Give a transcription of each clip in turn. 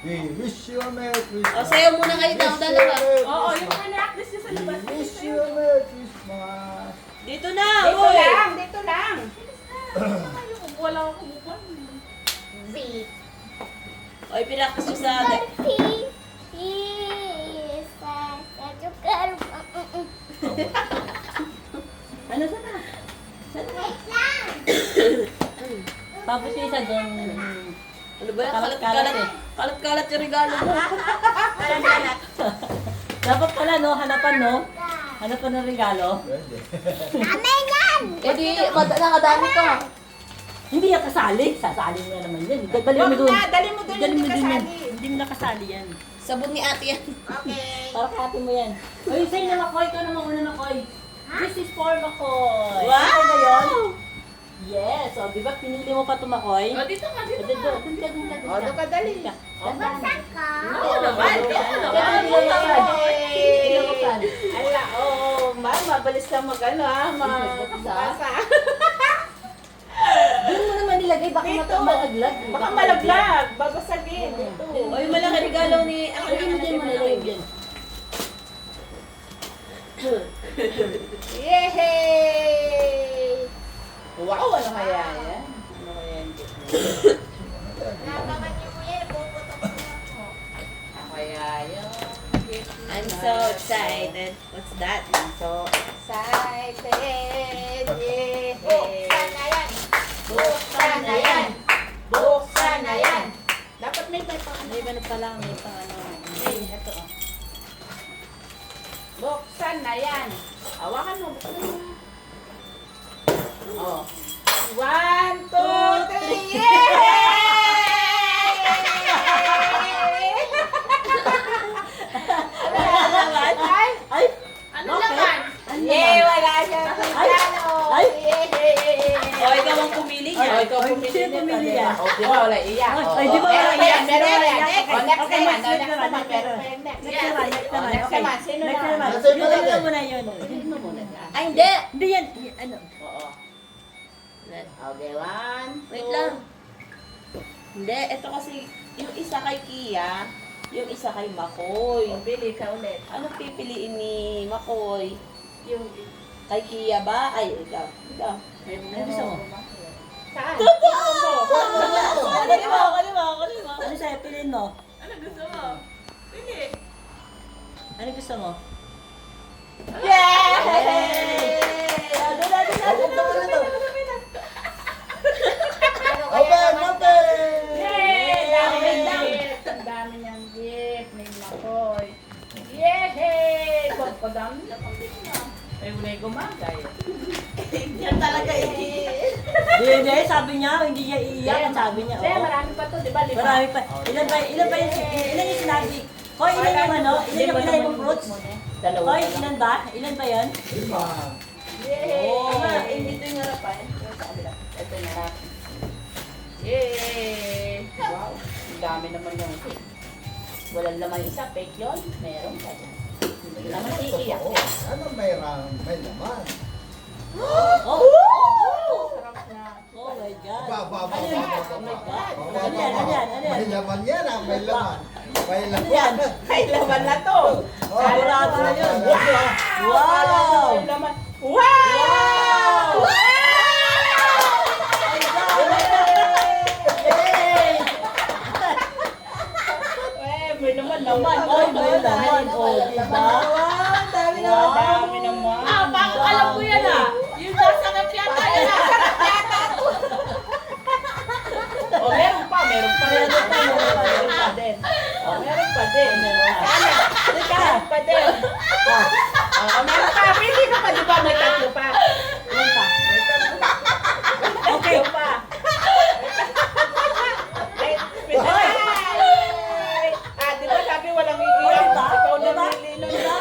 We wish you a Merry Christmas. O, sayo muna kayo daw, dalawa. Oo, yung reenactness niya sa We labas. wish you a Merry Christmas. Dito na, Dito uy. lang, dito lang. Wala akong kumukuha. Oy, pinaktas nyo sa atin. Ano sana? Tapos yung isa doon. Ano ba yan? Kalat-kalat eh. Kalat-kalat yung regalo mo. Dapat pala no, hanapan no? Hanapan ng regalo. Pwede. Eh di, nakadami ka. Hindi yan kasali. Sasali mo na naman yan. Dali mo Wag doon. na, dali mo doon Dali yung mo din yan. kasali. Hindi mo nakasali yan. Sabon ni ate yan. Okay. Para kati mo yan. Uy, sa'yo na Makoy. Ikaw naman una Makoy. This is for Makoy. Wow! Ano ba yun? Yes. O, di ba pinili mo pa ito Makoy? O, dito ka, dito Doon ka. ka, doon ka, doon ka. O, doon ka, dali. Oo naman. Ala, oo, mabalis lang mag-ano ha, magkasa. Doon mo naman nilagay. Baka Dito. malaglag. Baka malaglag, babasagin. Dito. Oy, malaki regalo ni ako. Lagay mo dyan mo nilagay dyan. Yehey! Wow, ano kaya yan? Ano kaya yan? Ano kaya yan? I'm so excited. What's that? I'm so excited. Yehey! Buksan na yan! Buksan na yan! Dapat may pang ano. May ano pala, may pang ano. Hey, ito oh. Buksan na yan. Hawakan mo, buksan mo. Oh. 1, 2, 3, Ay! Ay! Ano Okay. naman? Ano Yay! naman? Wala siyang regalo! Ay! O, ikaw ang pumili niya. Oh, ikaw Ay, pumili sino pumili niya. yan? Oh, di ba wala iyak? Ay, Oh, ay, di ba oh, wala meron pa iyak? yan, meron pa yan. Next, Oh, next okay, naman, next oh, next naman, naman, next meron naman. pa yan, next. Next naman, next Oh, naman. next Okay. naman, sino Next na? naman. Nasa iba Yun natin. mo na yun. Yun mo muna. Ay, hindi. Hindi yan. Ano? Oo. Okay, 1, Wait lang. Hindi, ito kasi yung isa kay Kia, yung isa kay Makoy. Pili ka ulit. Ano pipiliin ni Makoy? Yung Kay Kia ba? Ay, ikaw. Ikaw. Ano gusto mo? saan? Kalima. Ano sa'yo? Piliin mo. Ano gusto mo? Pili. Ano gusto mo? Yay! Open! Open! Yay! Dami ng gift. Ang dami niyang gift. May makoy. Yay! Pagpadami na pang gift na. Ay, wala yung gumagay. Yan talaga eh. Hindi, sabi niya, hindi niya iiyak. Ang sabi niya, Hindi, oh. marami pa to, di ba? Lima? Marami pa. Ilan yung sinabi? Hoy, ilan yung ano? Ilan yung pinay mong fruits? Dalawa Hoy, pa lang. ilan ba? Ilan ba yan? Lima. Yay! Oo nga, eh, dito yung harapan. Sa kabila. Ito yung harap. Yay! Wow! Ang dami naman yung cake. Walang laman isa. Fake yun? Meron pa dyan. Hindi naman iiyak. Totoo. Ano may laman? Oh! Sarap na. Oh my God. Ba. Ano yan? Oh my God. Ano yan? Ano yan? Ano yan? May laman yan ah. May laman. May Ano yan? laman. Ay, laman na to! Oh, Sigurado na yun. Wow! Laman. Wow! Eh, may laman. Ay, may laman. Oh, diba? Dami naman. Bakit alam ko yan ah? Yung sasakap yata yan ah. Oh, meron pa din. Oh, meron pa din. Meron pa din. Oh, meron pa. Pili ka pa, di ba? May tatlo pa. Ilan pa? May tatlo pa. Okay. Tatlo pa. Di ba sabi walang iiyak? Diba? Ikaw na Diba? nilino. Diba?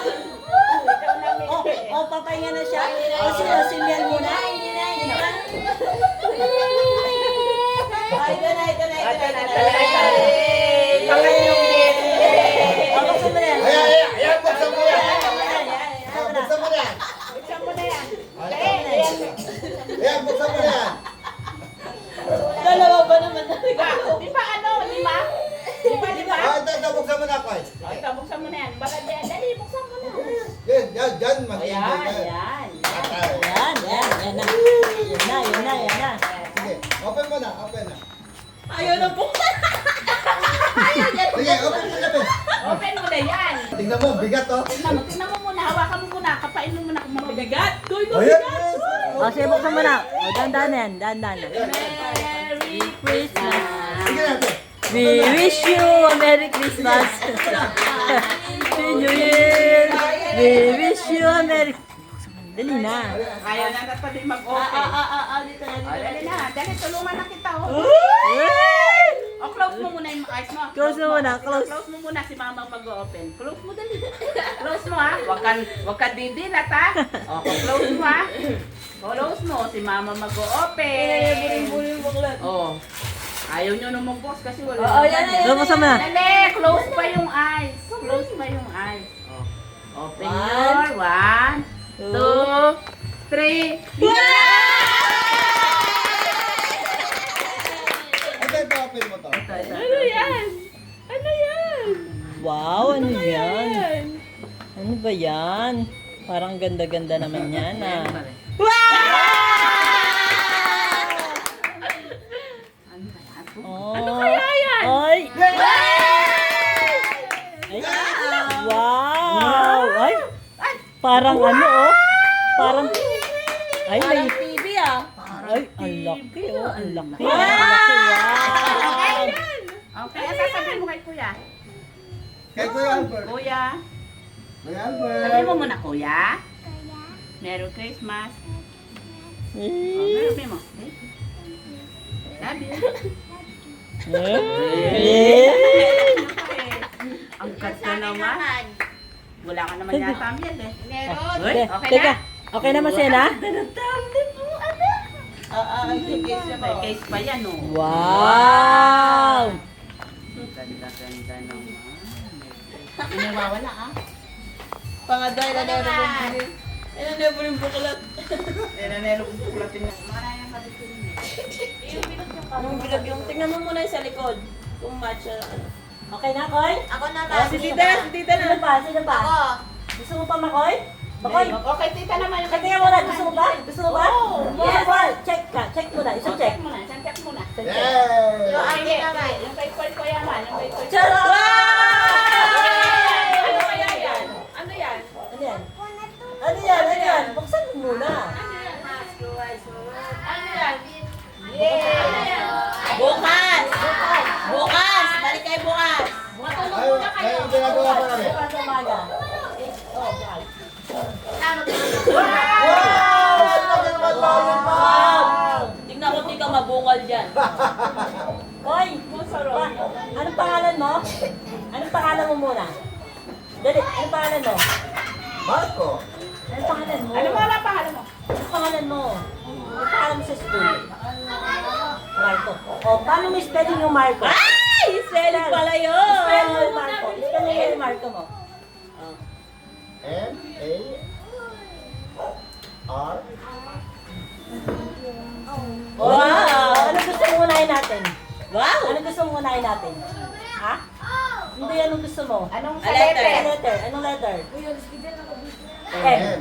Ikaw na Oh, nilino. oh, papahinga na siya. Oh, si Miel muna. Hindi na. Pangatlong gift. Oh, buksan mo na yan. Ayan, buksan mo yan. Ayan, Buksan mo yan. Buksan mo na yan. Ayan, buksan mo yan. Dalawa ba naman na Di ba ano? Lima? Di ba lima? Ah, buksan mo na, Koy. O, ikaw, buksan mo na yan. Baka dali, buksan mo na. Yan, O, mag-enjoy yan, tayo. yan. Patay. Yan na. Yan na. Sige, open mo na, open na. Ayaw na buksan. Sige, open mo na, Pe. Open mo na yan. Tingnan mo, bigat, oh. Tingnan mo muna, hawakan mo muna, kapain mo muna kung mabigat. Ayan, O, sige, buksan mo na. O, dandan na. Merry Christmas. Sige na, Pe. We wish you a Merry Christmas. Happy New Year. We wish you a Merry... Dali na. Kaya na natin mag-open. Dito na, O, dali na. Dali, tulungan na kita. O, Hey! O, close mo muna yung eyes mo. Close mo muna, close. Close mo muna si mama mag-open. Close mo dali. Close mo ha. Huwag ka didilat ha. O, close mo ha. Close mo. Si mama mag-open. O. Ayaw nyo nung mag-box kasi wala. Oo, yan na, Doon, buksan mo na. Dali, close pa yung eyes. Close pa yung eyes. O. Open your 1, 2, 3. Ito, open mo to. Ano yan? Ano yan? Wow, ano yan? Ano ba yan? Parang ganda-ganda naman yan ah. Ano kaya yan? Ay! Ay! Wow! Ay! Parang ano oh? Parang... Ay, may... Parang TV ah. Ay, ang laki oh. Ang laki. Ang laki yan. Okay, ang sasabihin mo kay kuya. Kay Kuya Albert. Kuya. Kuya Albert. Sabihin mo muna, kuya. Merry Christmas. Sabihin mo. Sabi. Ang ganda naman. Wala ka naman yata ang yan eh. Meron. Okay Teka, na? okay na Masena? May case pa yan oh. Wow! Ganda naman. Hindi nawawala ah. Pangadoy na never bumili. Ano never yung buklat? Meron kong pukulatin na. Maraming matitin eh. Anong bilog yung, tingnan mo muna yung sa likod. Kung match siya. Okay na, Koy? Ako na Oh, si tita na. Sino pa? Gusto mo pa, Makoy? Makoy? Okay, tita naman yung Tingnan mo na, gusto mo ba? Gusto mo ba? Yes! Check ka, check mo na, isang check. Check muna, check muna. Isang check. Yay! Yung kay Koy yaman, yung kay Koy. Charot! Ano kaya yan? Ano yan? Ano yan? Ano yan? Ano yan? Buksan mo muna. Ano yan? Bukas! Bukas! Balik kayo bukas! Matulog Ay, muna kayo. ay, ginagawa pa namin. Bukas sa umaga. Oh, bukas. Wow! Lagi naman tayo pa! Wow! Tingnan ko di ka mabungal dyan. Koy! Anong pangalan mo? Anong pangalan mo muna? Dali, anong pangalan mo? Marco! Anong pangalan mo? Ano mo wala pangalan mo? Anong pangalan mo? Anong pangalan mo sa school? Marco. O, paano mo spelling yung Marco? Ay! Selling pala yun! Spell mo yung Marco. Spell mo yung Marco mo. M-A-R Wow! Ano gusto mo unahin natin? Wow! Ano gusto mo unahin natin? Ha? Hindi, anong gusto mo? Anong A letter. Anong letter? Anong letter? M. M.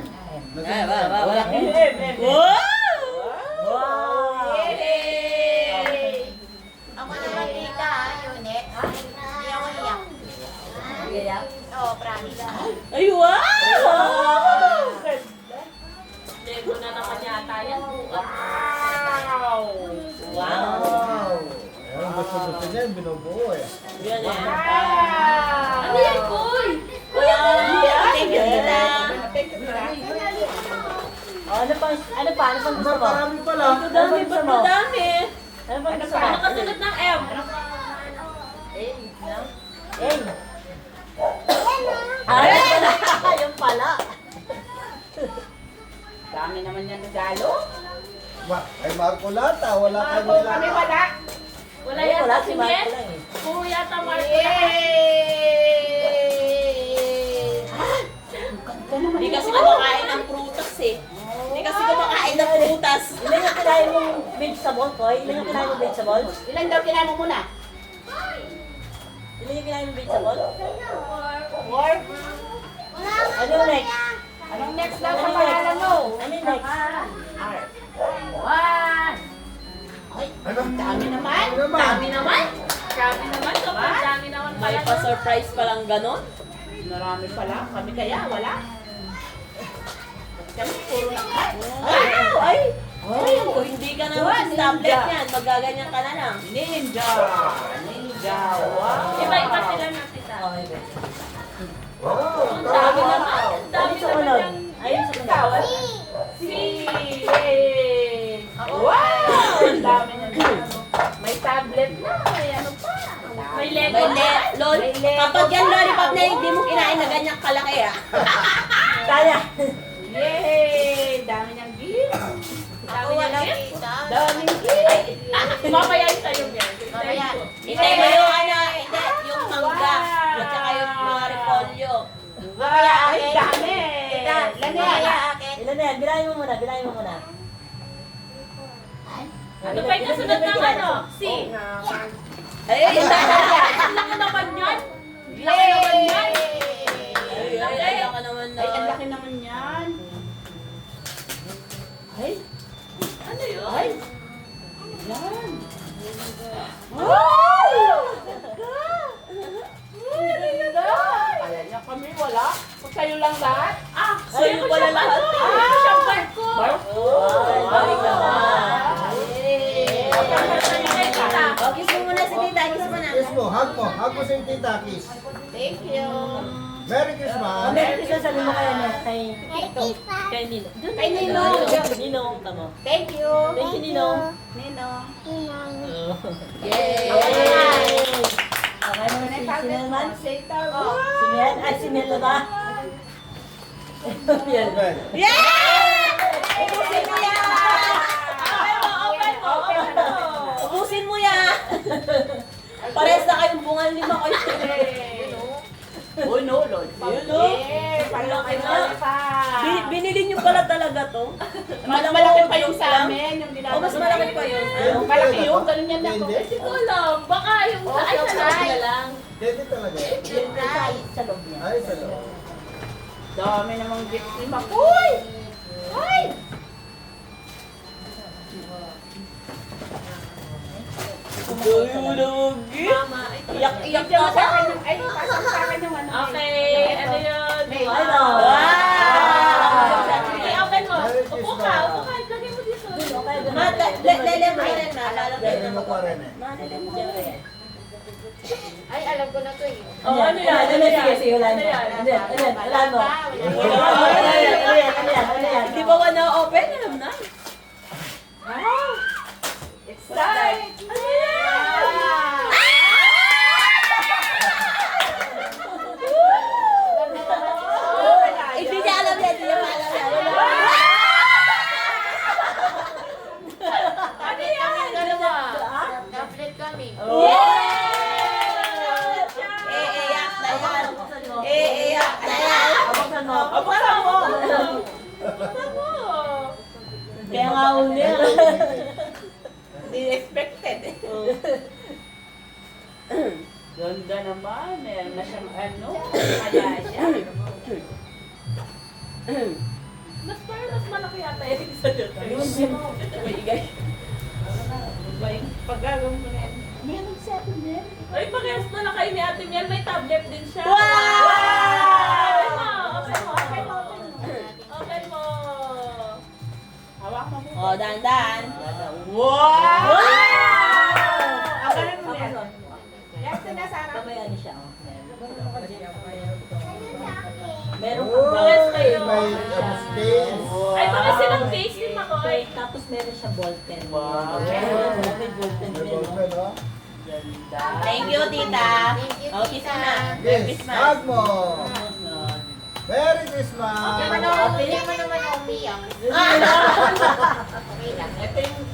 Ay, wow! M. Wow! Wow! Ako naman tita, unit. Hindi ako iyak. Yeah. Oo, promise. Ay, wow! Lego na naman yata yan. Wow! Wow! Ayun, gusto niya, binubuo eh. Yan eh. Ano yan, Koy? Kuya, thank you, tita. Oh, ano pang gusto mo? Marami pala. Ano pang gusto mo? Madami. Ano pang gusto mo? Ano kasunod ng M? A. Ay, yung pala. Dami naman yan regalo. Ay, Marco Lata. Wala kayo Ako kami wala. Wala Ay, yata si Marco Miel. lang eh. Puro yata Marco. Hindi kasi kumakain ng prutas eh. Hindi kasi kumakain ng prutas. Ilan yung kinain mong vegetable, Koy? Ilan yung kinain mong vegetable? Ilan daw kinain mo muna? Ilan yung kinain mo vegetable? Four. Ano yung next? Anong next daw sa pangalan mo? Ano yung next? One. Ano? Dami naman. Ano naman? Dami naman. Dami naman. Sobrang dami naman May pala. pa-surprise palang ganon. Marami pala. Kami kaya wala. Kami puro lang. Ay! Kung hindi ka naman tablet yan, magaganyan ka na lang. Ninja. Ninja. Wow. Iba-iba sila ng tita. Okay. Wow, Ang dami naman. Ang Ano dami sa naman sunod? yung... Ayun sa sunod. Wow! Ang dami na may tablet na. May ano pa. May Lego na. Lol, kapag yan lollipop na hindi mo kinain na ganyang kalaki ah. Kaya. Yay! Dami ng gift. Ako wala kita. Daming gift. Mamaya yung sa'yo, girl. Mamaya. Hindi mo yung ano, hindi, yung mangga. At saka yung mga repolyo. Mamaya, ay, dami. Mamaya Lani. akin. Ilan na yan? Bilangin mo muna, bilangin mo muna. Ano ba yung kasunod ng ano? C. Ay, Ay, ang laki naman yan. Laki naman yan. Yay! Ay, laki naman na. Ay, ang laki naman yan. Ay, Ano yun? ay. Yan. Wow! Kaya niya kami, wala. Kung kayo lang lahat. Ah, Sa'yo pala lahat. siyang barko. Barko. Balik naman. Oh, kiss mo muna si tita, kiss mo na. Kiss mo, hug mo. Hug mo si tita, kiss. Thank you. Merry Christmas. Merry Christmas, sabi mo kaya niya kay Nino. Kay Nino. Nino, tama. Thank you. Thank you, Nino. Nino. Yay! Okay naman si Mel man? Say taro. Si Mel? Ay, si Mel na ba? Yan. Okay. Yay! Ubusin mo yan! Open mo. Ubusin mo yan! Parehas na kayong bungal lima kayo. Oh, no, Lord. Yun, no? Palaki na pa. Binili niyo pala talaga to? Mas malaki pa yung sa amin. Yung O, mas malaki pa yun. Yung malaki yung, ganun yan ako. Hindi. Hindi ko alam. Baka yung sa ay sa loob na lang. Hindi talaga. Sa loob niya. Ay, sa loob. Dami namang gift ni Makoy. Ay! Dami mo na mag Iyak-iyak Bigyan na mo sa ako. akin yung, ay, pasok sa akin yung ano. Okay, ano yun? May- Ay, no. Wow! Sige, open mo. Merry Upo ka, Christmas. upo ka. Lagay mo dito. Okay, ganun. Ma, lele mo rin na. Dahil mo pa rin eh. Lele mo rin. Ay, alam ko na to eh. Oh, ano yan? Ano yan? Sige, sige, ulan mo. Ano yan? Ano yan? Ulan mo. Ano yan? Ano yan? Ano yan? Ano yan? Hindi ba wala open? Alam na. Wow! Excited! Ano yan? Hindi niya alam yan. Hindi niya alam yan. Ano yan? Dalawa. Tablet kami. Iiyak na yan. Iiyak na yan. Abuksan mo. Abuksan mo. Kaya nga uli. Hindi expected. Ganda naman. Meron na siyang ano. Malaya. Mas parang mas malaki yata yung isa dyan. Maigay. Pag-gagawin mo na yan. Meron sa atin yan. Ay, parehas na lang kayo ni Ate Miel. May tablet din siya. Wow! Open mo! Open mo! Open mo! Open mo! Hawak mo po. Oh, dahan-dahan. Wow! Wow! Ang ganun mo yan. Yan, sinasarap. Kabayan siya. oh. Meron Oh, pang may stains. Ay, baka silang case ni Makoy. Tapos meron siya ballpen. Wow. May ballpen May din. oh. ballpen, oh. Ganda. Thank you, tita. Thank you, Oh, kiss mo na. tita. Merry Yes, Christmas. hug mo. Merry Christmas. Hindi mo naman umiyak. Ah, Okay lang. Ito yung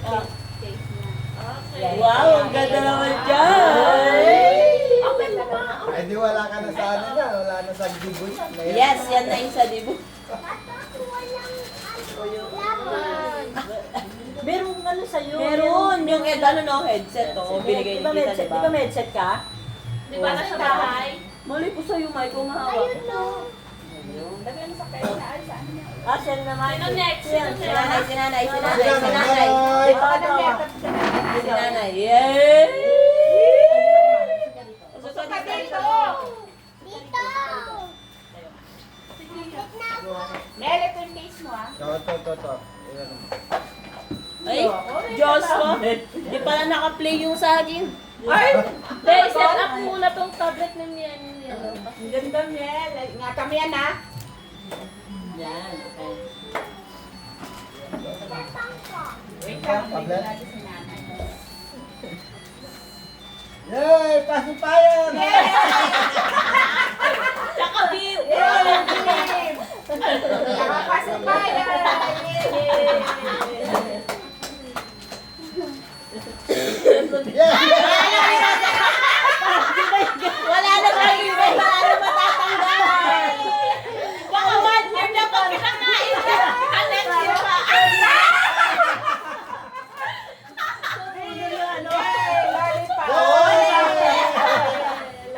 case niya. okay. Wow, ang ganda naman dyan. Open mo pa. Ay, di wala ka na sa ano na. Wala na sa giboy. Yes, yan na yung sa dibo. Meron ano sa'yo. Meron. Yung ano no, headset to. Binigay ni Di ba tita, medset? diba? Di ba medset ka? Di ba nasa bahay? Mali ko sa'yo, Mike, kung mahawak. Lagyan mo sa kaya na ay saan niya. Ah, siya naman. Sino next? Siya. Sino next? Sinanay. Bye! Ito ka ng method sa Sinanay. Yay! Susunod ka dito. Mel, ito yung case mo ah. To. Ayan. Ay, Joshua. Di pala naka-play yung sa akin. Ay! Dahil set up muna tong tablet na niyan. Ang ganda, Mel. Ingatan mo yan ah. Yan, okay. Wait lang, Tablet? natin si nanay. Yay! Pacifier! Tsaka beat. Nakakasabaya! Wala na kayo. Wala na matatanggal. Baka 1 year na pag kinakain ka. Next year pa.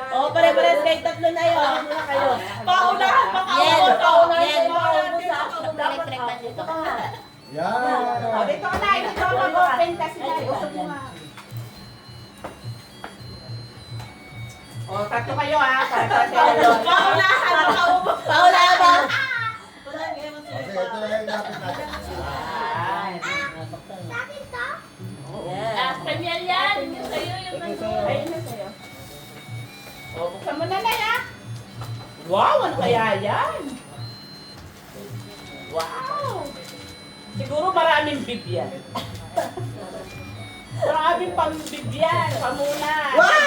Oh, pare-pares kayo, tatlo na yun. Pauna, Yan. Electric pan dito. Yan! O, dito ka na. Dito ka mag-open kasi na. Usap mo nga. O, tatlo kayo ah. Paunahan, pauna ba? Okay, ito na yung lapit natin. Ah, premier yan. Yung sa'yo, yung nandun. Ayun na sa'yo. O, buksan mo na na ah. Wow, ano kaya yan? Wow! Siguro maraming bibyan. Maraming pambibyan, pamunan. Wow!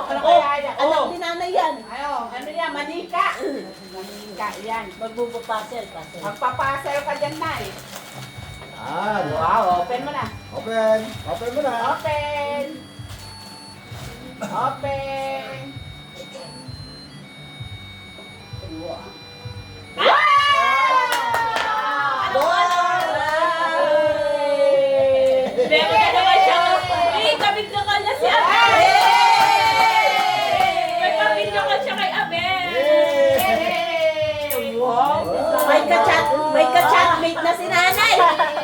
Ano kaya yan? Anak Oh, ni nanay yan. ano yan? Manika. Manika yan. Magbubupasel. Magpapasel ka dyan na eh. Yan! Wow, open mo na. Open! Open mo na! Open! Open! Meron ka naman siya. Eh, kabidyo ka niya si Abel. May kabidyo ka siya kay Abel. Wow! May ka-chatmate na si nanay.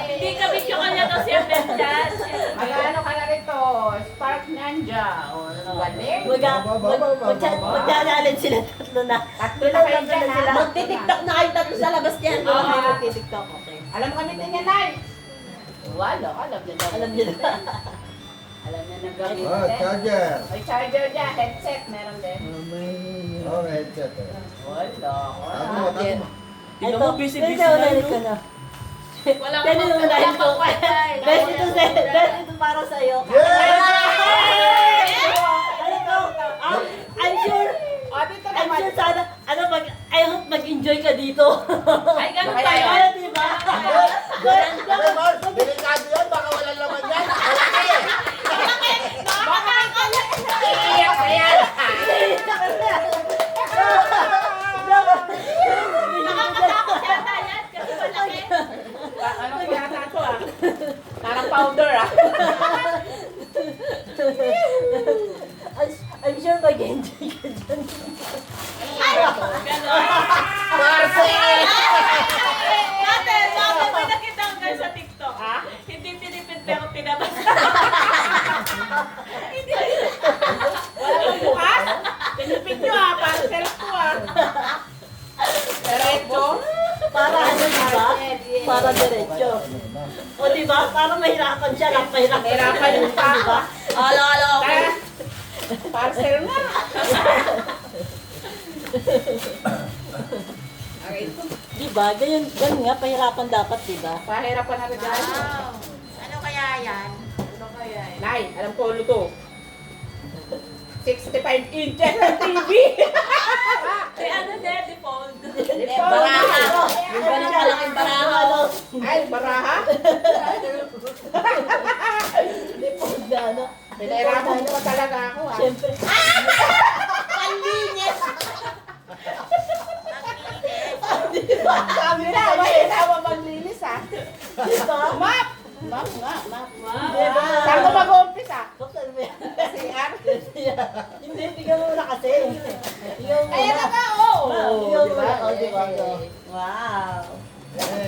Hindi kabidyo ka niya to si Abel dyan. Magano ka na rito? Spark Ninja. O, galing. Magdadalin sila tatlo na. Tatlo na kayo dyan, ha? Magti-tiktok na kayo tatlo sa labas niyan. Oo. Okay, magti-tiktok. Okay. Alam mo kami niya, Nay? Wala, alam niya. Alam niyo na. Alam niya na gawin. Oh, charger! May charger dyan, headset, meron din. Oh, headset. Wala. Tago mo, tago mo. Ito, busy-busy na ka na. Walang Dali mo na ito. pagpapay. Best ito para sa'yo. Yay! Ano to? I'm sure, O, dito naman. sana, I hope mag-enjoy ka dito. Ay, ganun Kaya tayo. Ano, diba? Okay, Mark, delikado yan, baka walang laman yan. Iiyak na yan. Nakakatakot yata yan kasi malaki. Ano kaya nato ah? Parang powder ah. I'm sure mag-enjoy ka dyan. Dati may nakita ko guys sa TikTok. Ha? Hindi pinipid pero pinabas. Wala kang bukas? Pinipid nyo ah, parang self ko ah. Diretso. Para ano, diba? Para diretso. O diba? Para mahirapan siya lang. Nahirapan yung pa. Diba? Alo. Tara. Parcel na. Okay. Diba? Ganyan nga, pahirapan dapat, diba? Pahirapan na rin dyan. Wow. Ano kaya yan? Nay, alam ko ulo to. 65 inches ng TV. May ano din, default. Baraha. Yung ganun kalaking baraha. Ay, baraha. Gano? Pinahirapan mo pa talaga ako ah. Siyempre. Panlinis. Sabi na, mahirapan maglinis ah. Diba? Map! Map nga, map. Diba? Saan ka mag-umpisa? Buksan mo yan. CR? Hindi, tingnan mo na kasi. Yung Ayan na nga, oo. Yung Diba? diba? Wow.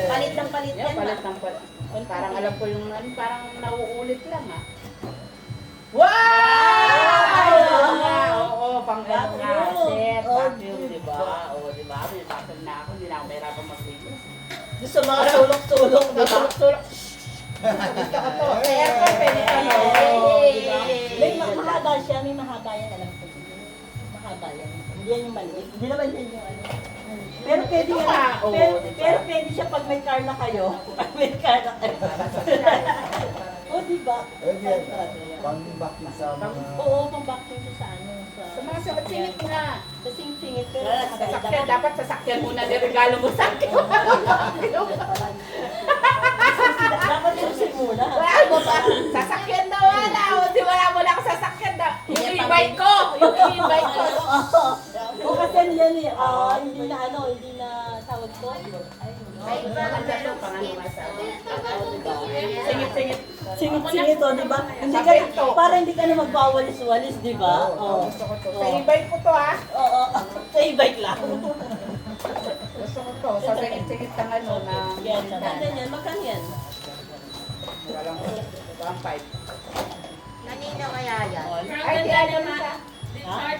Palit ng palit Yan, yan. palit ng palit. Parang alam ko yung, parang nauulit lang ah. Wow! Oo, pang ano nga, set, vacuum, diba? Oo, diba? May vacuum na ako, hindi na ako mahirapan maglinis. Gusto mga sulok-sulok, diba? Sulok-sulok. Gusto ko to. Sa aircon, pwede ka no? Diba? May mahaba siya, may mahaba yan, alam ko. Mahaba yan. Hindi yan yung maliit. Hindi naman yan yung ano. Pero pwede yan. Pero pwede siya pag may car na kayo. Pag may car na kayo. O, diba? Pwede yan. Pang-back na sa mga... Oo, pang-vacuum siya sa ano. Sa mga singit nga. Sa sing-singit. Pero Sasakyan, dapat sasakyan muna din regalo mo sa akin. dapat susin muna. Wala mo pa. Sasakyan na wala. O, di wala mo na ako sasakyan na. Yung e-bike ko. Yung e-bike ko. O kasi yan eh, hindi na ano, hindi na tawag to. Singit-singit. Singit-singit to, di ba? Hindi ka, para hindi ka na magbawalis-walis, di ba? Oo. Sa e-bike ko to ha. Oo. Sa e-bike lang. Gusto ko to. Sa singit-singit ng ano na. Yan, magkano yan? Magkano yan? Walang 1.5. Nanino kaya yan? Ay, di ano na. Ha?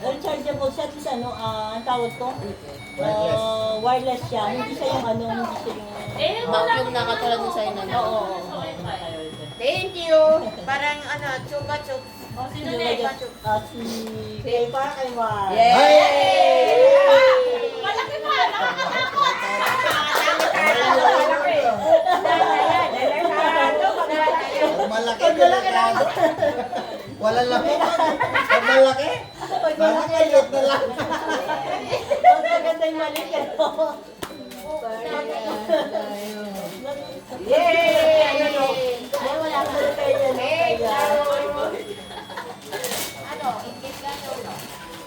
Rechargeable siya, tapos ano, ang tawag to? Wireless siya, hindi siya yung ano, hindi siya yung... Vacuum na katulad ng sa'yo na. Oo. Thank you. Parang ano, chupa-chup. Sino na yun? Si... Kay para kay Mar. Malaki pa! Nakakatakot! Malaki, delikado. Wala laki. Pag malaki, parang maliit na lang. Ang maganda yung maliit. Yay! Ano? Ay, wala ka na kayo yan. Ano, ingit lang yun.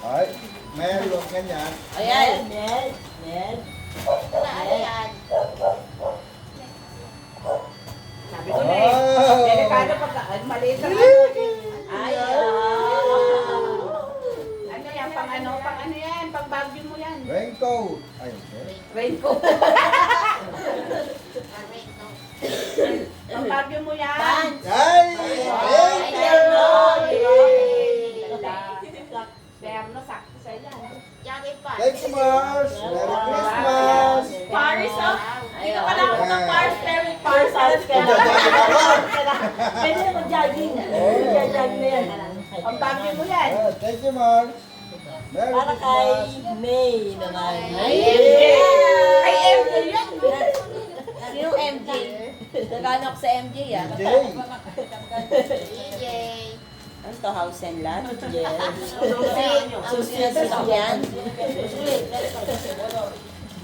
Ay, meron ganyan. Ayan. Yes. Yes. Ano yan? Sabi ko na eh. Delikado pagka maliit na ano. Ay, Ano yan? Pang ano yan? Pang bagyo mo yan. Raincoat. Ay, okay. Raincoat. Pang bagyo mo yan. Ay! Terno, sakto sa yan. Yummy pa. Thank you, Mars. Merry Christmas. Paris, oh! Hindi ka pala ako ng Paris, very Paris Paris. ka na. Pwede na mag-jogging. Mag-jogging na yan. Pang bagyo mo yan. Thank you, Mars. Merry Para kay Christmas. May naman. Ay, MJ yan. Sinong MJ? Nagano ako sa MJ, ah. Jay. DJ. Ano to, house and lot? Yes. Susi na sasakyan.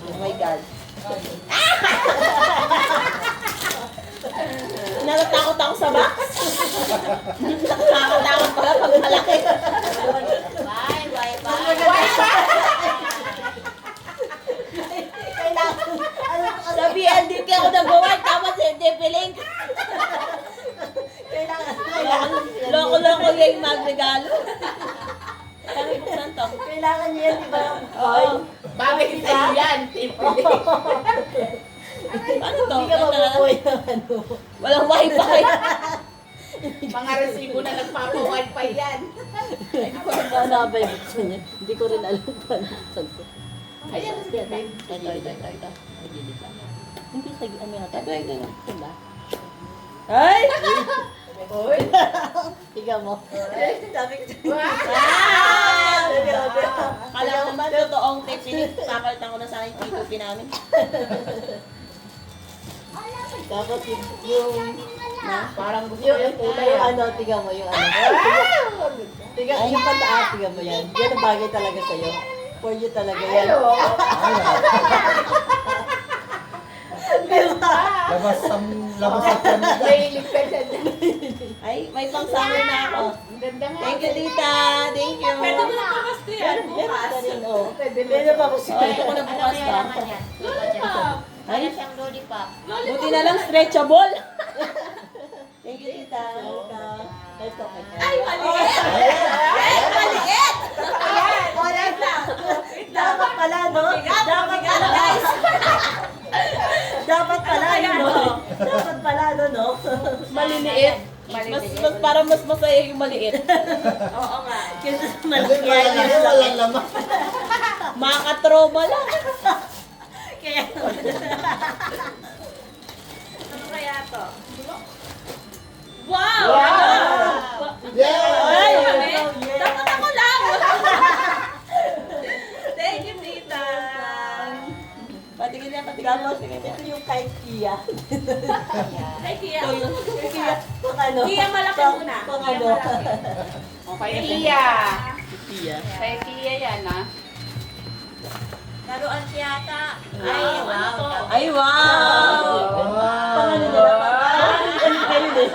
Oh my God. Natatakot ako sa box. Nakakatakot pala pag malaki. Bye, bye, bye. Sa BNDP ako nag-work, tapos hindi piling. Kailangan. Loko-loko yung magregalo. Sabi buksan to. Kailangan niya yan, di ba? Oo. Bagay sa'yo yan. Ano to? Hindi ka mabubuhay ng ano. Walang wifi. Mga resibo na nagpapa-wifi yan. Hindi ko rin alam ba yung buksan niya. Hindi ko rin alam kung ano buksan ko. Ayan, Ito. Hindi sa ano yata. Ito ba? Ay! Uy. Tiga mo. Sabi ko. Wow! Kala ko man totoong text. Papalitan ko na sa akin P2P namin. Tapos yung Parang gusto ko yung kulay yung ah. ano, tiga mo yung ano. Tiga, yung pataas, tiga mo yan. Yan ang bagay talaga sa'yo. For you talaga yan. Ayo. Labas at kanila. Mahilig ka dyan. Ay, may pang-summer na ako. Ang ganda nga. Thank you, tita. Thank you. Pwede mo na pamasko yan, bukas. Pwede pa po siya. Pwede ko na Ano bukas may pa. laman yan? Lollipop. Ano siyang lollipop? Buti na lang stretchable. Thank you, tita. Welcome. Ito, Ay, maliit! Ay, maliit! Ayan! Ayan lang. Dapat pala, no? Dapat pala, guys. Dapat pala, no? Dapat pala, no? Maliliit. Mas para mas masaya yung maliit. Oo nga. Kasi Kasi malaki walang laman, yan. walang laman. Makatroma lang. Kaya, Ano kaya to? Wow! Yeah! Ay, yeah. dapat ako lang. Thank you, tita. Patingin niya, patingin Tapos, ito yung kay Kia. Ay, Kia. Kia, kung ano. Kia malaki Kung- muna. Kung Kia ano. malaki. O, kay Kia. Kia. Kay Kia yan, ha? Laruan siya ata. Ay, ano to? Ay, wow! Pang ano nila, ano kayo din?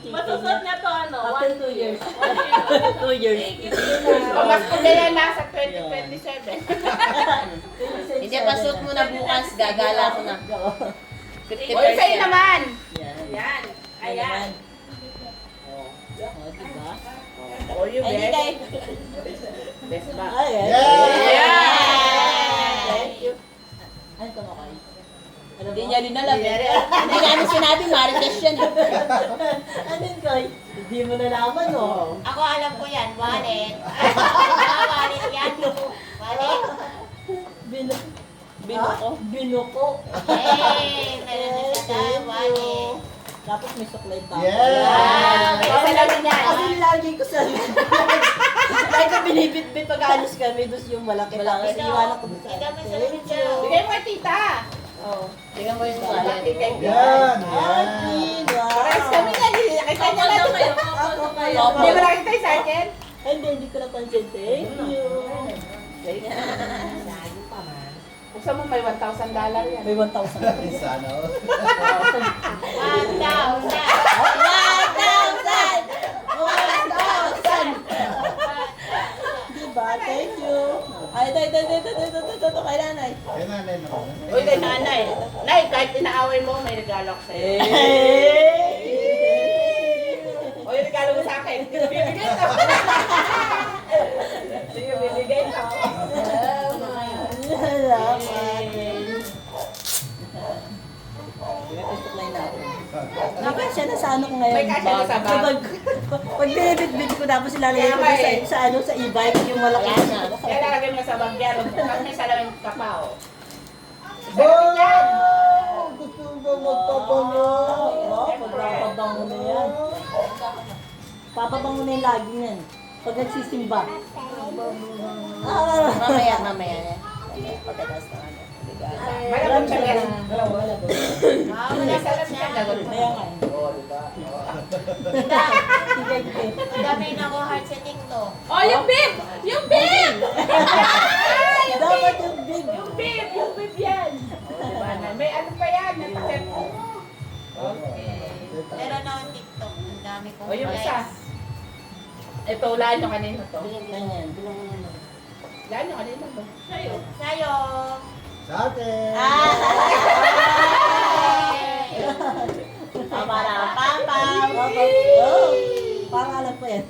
Masusot niya to, ano? After 2 years. 2 years. O, mas kundi yan nasa 2027. Hindi, pasuot mo na bukas. Gagala ko na. O, sa'yo naman. Yan. Ayan. Ayan. Oh, diba? O, you Ay, di best. tayo. Best ba? Ay, ay. Yeah! Thank you. Ano ito mo kayo? Ano Hindi mo? niya din alam. Hindi namin sinabi, Marites yan. Ano yun, Koy? Hindi mo nalaman, no? Ako alam ko yan. Wallet. Wallet yan. Wallet. Binuko. Binuko. Eh, meron na siya tayo. Wallet. Tapos may suklay pa. Yeah! Isa lang yan. Kasi nilagay ko sa... Kahit na binibit-bit pag-alis kami, doon yung malaki. Tapos iwanan ko doon sa... Ikaw may Thank sabi you. Bigay mo kay tita. Oh. Tingnan mo yung Bakit kay Kia? Yan! Yan! Arvin, wow. Parehas kami na. Nakita niya na. kayo. Couple kayo. Hindi mo nakita yung sa akin? Ay, hindi ko napansin. Thank you. Buksan mo may $1,000 yan. May 1,000 na rin. Sana. 1,000! Diba? Thank you. Ay, ito, kay nanay. Kaya nanay naman. Uy, kay nanay. Nay, kahit inaaway mo, may regalo ko sa'yo. O, yung regalo mo sa akin. Bibigay ko. Sige, bibigay ko. Dapat siya nasa ano ko ngayon. May kasya na sa bag. Pag binibit-bit ko tapos ilalagay ko doon sa e-bike yung malaki na. Kaya lalagay mo sa bag yan. Tapos may salamin ka pa, o. Wow! Gusto ko magpabango. Oo, pagpapabango na yan. Papabango na yung lagi yan. Pag nagsisimba. Mamaya. Pagkatas na ano. Malabot siya yan. Malabo. May salamin siya, gagawin mo. Kaya nga. Oo, diba? Dami na ako heart sa TikTok. Oh, yung bib! Yung bib! Dapat yung big. Yung bib yan. Diba na? May ano pa yan, nataset mo. Meron na akong TikTok. Ang dami kong O, yung isa. Ito, ulaan nyo kanina to. Ganyan. Ulaan nyo kanina to. Sa'yo. Sa'yo. Sa atin! Papa. Oh, pangalan po yan.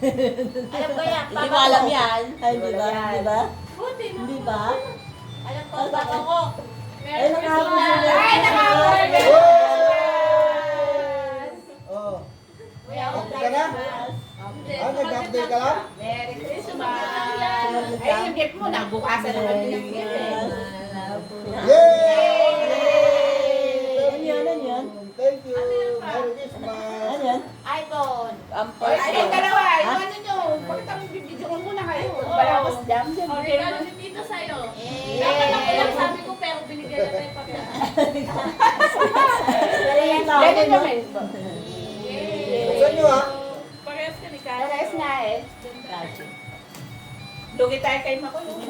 Alam ko yan. Hindi mo alam yan. Ay, di ba? Di ba? Buti na. Di ba? Alam ko ang baka ko. Ay, nakahapon sila. Ay, nakahapon! Oh, Kuya, okay ka na? Ah, nag-update ka lang? Merry Christmas! Ay, yung gift mo, nabukasan naman din yung gift eh. Yay! Ano yan? Ano yan? Thank you! Merry Christmas! Ano yan? iPhone. Ay, kayong dalawa, yung ano nyo, bakit ang bibidyo ko muna kayo? Balakos jam dyan. Oh, regalo ni Tito sa'yo. Eh. Dapat ako lang sabi ko, pero binigyan na tayo pagka. Ganyan kami. Buksan nyo ha! Parehas ka ni Parehas nga eh. Lugi tayo kay Makulo. May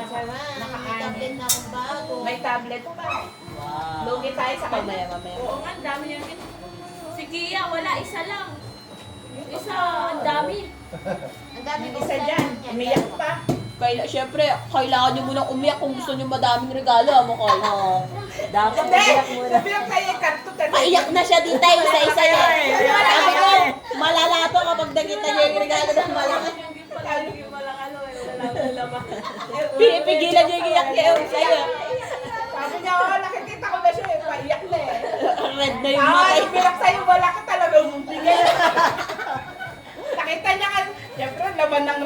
tablet na akong bago. May tablet pa. Wow. Lugi tayo sa kanya. Oo nga, ang dami niyang gift. Si Kia, wala, isa lang. Yung isa, ang dami. Ang dami Yung kong isa dyan, umiyak pa. Siyempre, kailangan niyo munang umiyak kung gusto niyo madaming regalo, mo ko. Oo. Dapat Hindi! iyak muna. Sabi lang tayo yung karto. Paiyak na siya dito, isa-isa niya. Sabi ko, Nakita niya yung regalo ng malaki. Pinipigilan niya yung iyak niya sa'yo. Sabi niya, nakikita ko na siya eh. Paiyak na eh. Red na yung mata. Bilang sa'yo, wala ka talagang bigay. Nakita niya ka, siyempre, laman ng